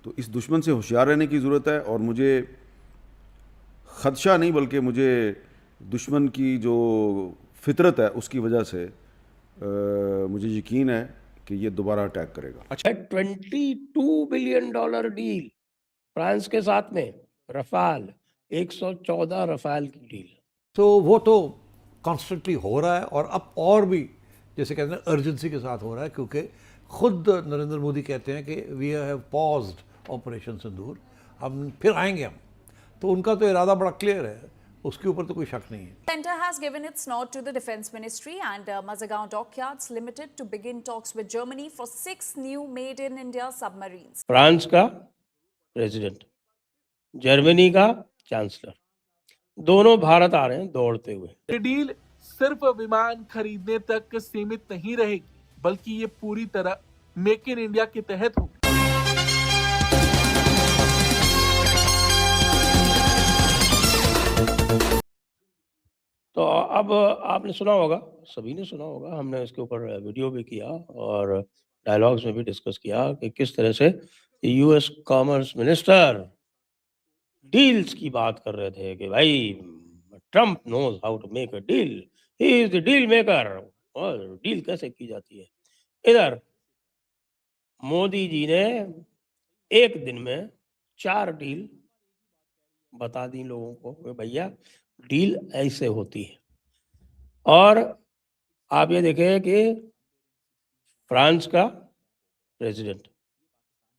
तो इस दुश्मन से होशियार रहने की ज़रूरत है, और मुझे ख़दशा नहीं बल्कि मुझे दुश्मन की जो फितरत है उसकी वजह से मुझे यकीन है कि ये दोबारा अटैक करेगा। अच्छा, $22 बिलियन डील फ्रांस के साथ में, रफाल 114 रफाल की डील। तो वो तो कॉन्स्टेंटली हो रहा है, और अब और भी जैसे कहते हैं अर्जेंसी के साथ हो रहा है, क्योंकि खुद नरेंद्र मोदी कहते हैं कि वी हैव पॉज्ड ऑपरेशन सिंदूर, हम फिर आएंगे हम। तो उनका तो इरादा बड़ा क्लियर है, उसके ऊपर तो कोई शक नहीं है। Centre has given its nod to the Defence Ministry and Mazagon Dockyards Limited to begin talks with Germany for 6 new made in India submarines. France का प्रेसिडेंट, जर्मनी का चांसलर, दोनों भारत आ रहे हैं दौड़ते हुए। ये डील सिर्फ विमान खरीदने तक सीमित नहीं रहेगी, बल्कि ये पूरी तरह मेक इन इंडिया के तहत होगी। तो अब आपने सुना होगा, सभी ने सुना होगा, हमने इसके ऊपर वीडियो भी किया और डायलॉग्स में भी डिस्कस किया कि किस तरह से यूएस कॉमर्स मिनिस्टर डील्स की बात कर रहे थे कि भाई Trump knows how to make a deal, he is the deal maker, और डील कैसे की जाती है। इधर मोदी जी ने एक दिन में 4 डील बता दी लोगों को कि भैया डील ऐसे होती है। और आप ये देखें कि फ्रांस का प्रेसिडेंट,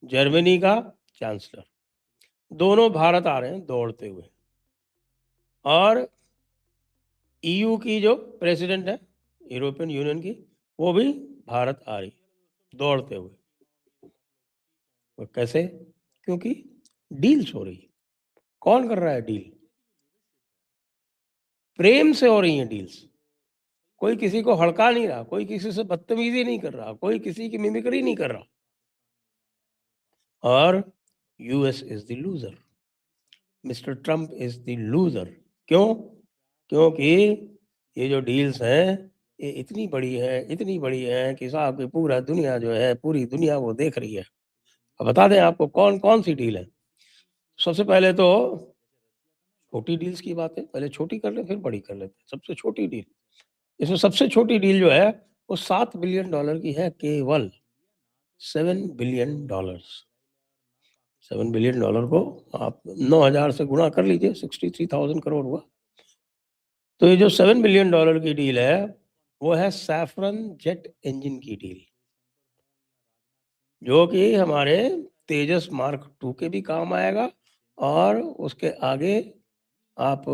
जर्मनी का चांसलर, दोनों भारत आ रहे हैं दौड़ते हुए, और ईयू की जो प्रेसिडेंट है यूरोपियन यूनियन की, वो भी भारत आ रही दौड़ते हुए। और कैसे? क्योंकि डील्स हो रही है। कौन कर रहा है डील? प्रेम से हो रही हैं डील्स। कोई किसी को हड़का नहीं रहा, कोई किसी से बदतमीजी नहीं कर रहा, कोई किसी की मिमिक्री नहीं कर रहा। और US is the loser, mister Trump is the loser. क्यों? क्योंकि ये जो डील्स हैं ये इतनी बड़ी है कि साहब की पूरा दुनिया जो है, पूरी दुनिया वो देख रही है। अब बता दें आपको कौन कौन सी डील है। सबसे पहले तो छोटी डील्स की बात है, पहले छोटी कर लें फिर बड़ी कर लेते हैं। सबसे छोटी डील, इसमें सबसे छोटी डील जो है वो $7 बिलियन की है, केवल $7 बिलियन। $7 बिलियन को आप 9,000 से गुणा कर लीजिए, 63,000 करोड़ हुआ। तो ये जो $7 बिलियन की डील है वो है सैफरन जेट इंजन की डील, जो कि हमारे तेजस मार्क 2 के भी काम आएगा, और उसके आगे आप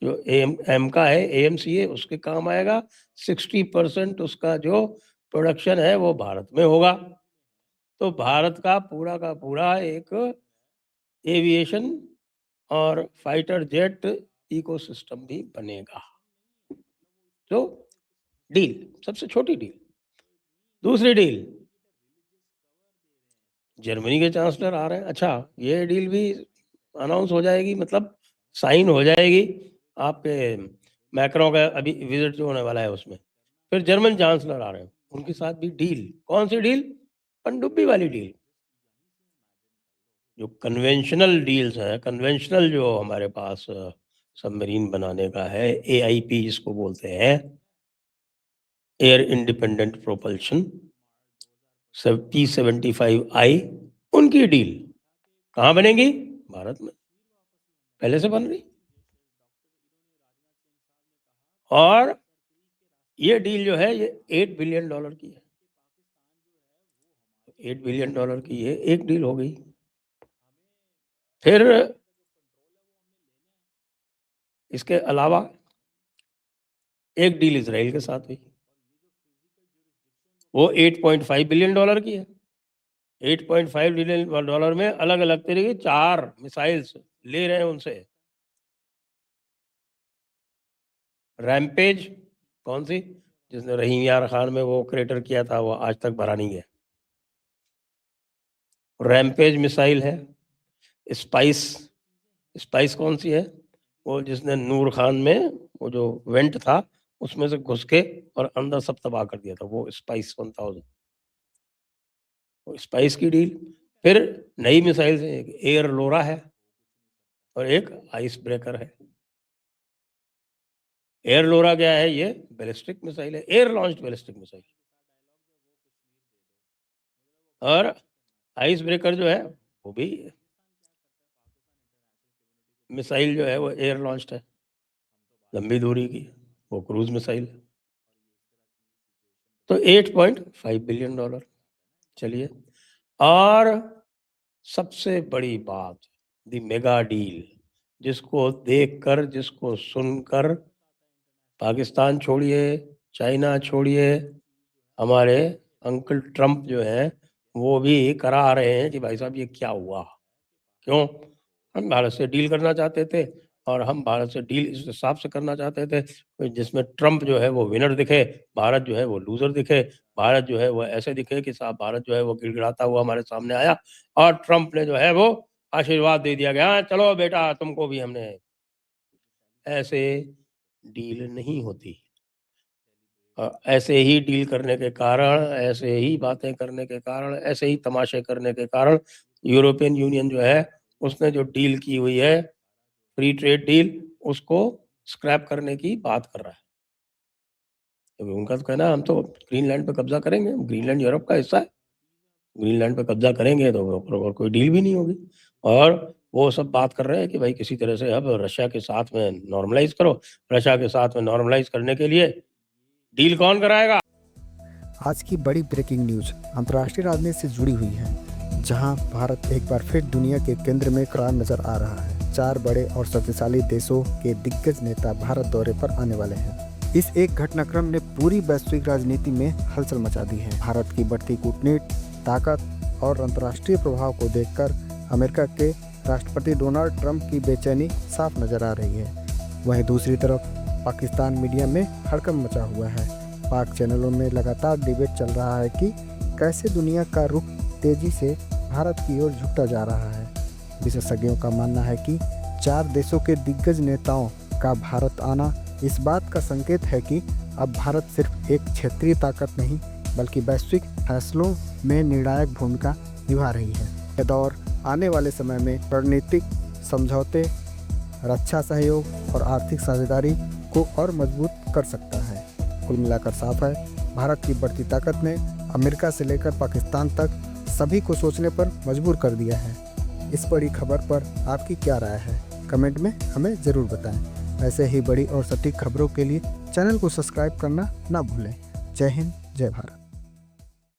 जो एम का है, AMC है, उसके काम आएगा। 60% उसका जो प्रोडक्शन है वो भारत में होगा। तो भारत का पूरा एक एविएशन और फाइटर जेट इकोसिस्टम भी बनेगा। तो डील, सबसे छोटी डील। दूसरी डील, जर्मनी के चांसलर आ रहे हैं। अच्छा, ये डील भी अनाउंस हो जाएगी, मतलब साइन हो जाएगी आपके मैक्रो का अभी विजिट जो होने वाला है उसमें। फिर जर्मन चांसलर आ रहे हैं, उनके साथ भी डील। कौन सी डील? पनडुब्बी वाली डील। जो कन्वेंशनल डील्स हैं, कन्वेंशनल जो हमारे पास सबमरीन बनाने का है, AIP जिसको बोलते हैं, एयर इंडिपेंडेंट प्रोपल्शन, P-75I, उनकी डील कहाँ बनेगी? भारत में, पहले से बन रही। और ये डील जो है ये $8 बिलियन की है। $8 बिलियन की ये एक डील हो गई। फिर इसके अलावा एक डील इजराइल के साथ हुई, वो $8.5 बिलियन की है। $8.5 बिलियन में अलग अलग तरीके की 4 मिसाइल्स ले रहे हैं उनसे। रैम्पेज कौन सी, जिसने रहीम यार खान में वो क्रेटर किया था, वो आज तक भरा नहीं गया। रैम्पेज मिसाइल है। स्पाइस कौन सी है? वो जिसने नूर खान में वो जो वेंट था उसमें से घुस के और अंदर सब तबाह कर दिया था, वो स्पाइस 1000, वो स्पाइस की डील। फिर नई मिसाइल से एक एयर लोरा है और एक आइस ब्रेकर है। एयर लोरा क्या है? ये बैलिस्टिक मिसाइल है, एयर लॉन्च्ड बैलिस्टिक मिसाइल। और आइस ब्रेकर जो है वो भी मिसाइल जो है वो एयर लॉन्च्ड है, लंबी दूरी की, वो क्रूज मिसाइल। तो $8.5 बिलियन। चलिए, और सबसे बड़ी बात, द मेगा डील, जिसको देखकर, जिसको सुनकर पाकिस्तान छोड़िए, चाइना छोड़िए, हमारे अंकल ट्रंप जो है वो भी करा रहे हैं कि भाई साहब ये क्या हुआ। क्यों? हम भारत से डील करना चाहते थे और हम भारत से डील इस हिसाब से करना चाहते थे जिसमें ट्रंप जो है वो विनर दिखे, भारत जो है वो लूजर दिखे, भारत जो है वो ऐसे दिखे कि साहब भारत जो है वो गिड़गिड़ाता हुआ हमारे सामने आया और ट्रंप ने जो है वो आशीर्वाद दे दिया गया, चलो बेटा तुमको भी हमने। ऐसे डील नहीं होती। ऐसे ही डील करने के कारण, ऐसे ही बातें करने के कारण, ऐसे ही तमाशे करने के कारण यूरोपियन यूनियन जो है उसने जो डील की हुई है, फ्री ट्रेड डील, उसको स्क्रैप करने की बात कर रहा है। क्योंकि उनका तो कहना है हम तो ग्रीनलैंड पे कब्जा करेंगे, ग्रीनलैंड यूरोप का हिस्सा है, ग्रीनलैंड पे कब्जा करेंगे तो और कोई डील भी नहीं होगी। और वो सब बात कर रहे हैं कि भाई किसी तरह से अब रशिया के साथ में नॉर्मलाइज करो। रशिया के साथ में नॉर्मलाइज करने के लिए डील कौन कराएगा? आज की बड़ी ब्रेकिंग न्यूज अंतर्राष्ट्रीय राजनीति से जुड़ी हुई है, जहां भारत एक बार फिर दुनिया के केंद्र में खड़ा नजर आ रहा है। 4 बड़े और शक्तिशाली देशों के दिग्गज नेता भारत दौरे पर आने वाले हैं। इस एक घटनाक्रम ने पूरी वैश्विक राजनीति में हलचल मचा दी है। भारत की बढ़ती कूटनीति, ताकत और अंतर्राष्ट्रीय प्रभाव को देखकर अमेरिका के राष्ट्रपति डोनाल्ड ट्रंप की बेचैनी साफ नजर आ रही है। वहीं दूसरी तरफ पाकिस्तान मीडिया में हड़कंप मचा हुआ है। पाक चैनलों में लगातार डिबेट चल रहा है कि कैसे दुनिया का रुख तेजी से भारत की ओर झुकता जा रहा है। विशेषज्ञों का मानना है कि 4 देशों के दिग्गज नेताओं का भारत आना इस बात का संकेत है कि अब भारत सिर्फ एक क्षेत्रीय ताकत नहीं बल्कि वैश्विक फैसलों में निर्णायक भूमिका निभा रही है। यह दौर आने वाले समय में रणनीतिक समझौते, रक्षा सहयोग और आर्थिक साझेदारी को और मजबूत कर सकता है। कुल मिलाकर साफ है, भारत की बढ़ती ताकत ने अमेरिका से लेकर पाकिस्तान तक सभी को सोचने पर मजबूर कर दिया है। इस बड़ी खबर पर आपकी क्या राय है? कमेंट में हमें ज़रूर बताएं। ऐसे ही बड़ी और सटीक खबरों के लिए चैनल को सब्सक्राइब करना ना भूलें। जय हिंद, जय भारत।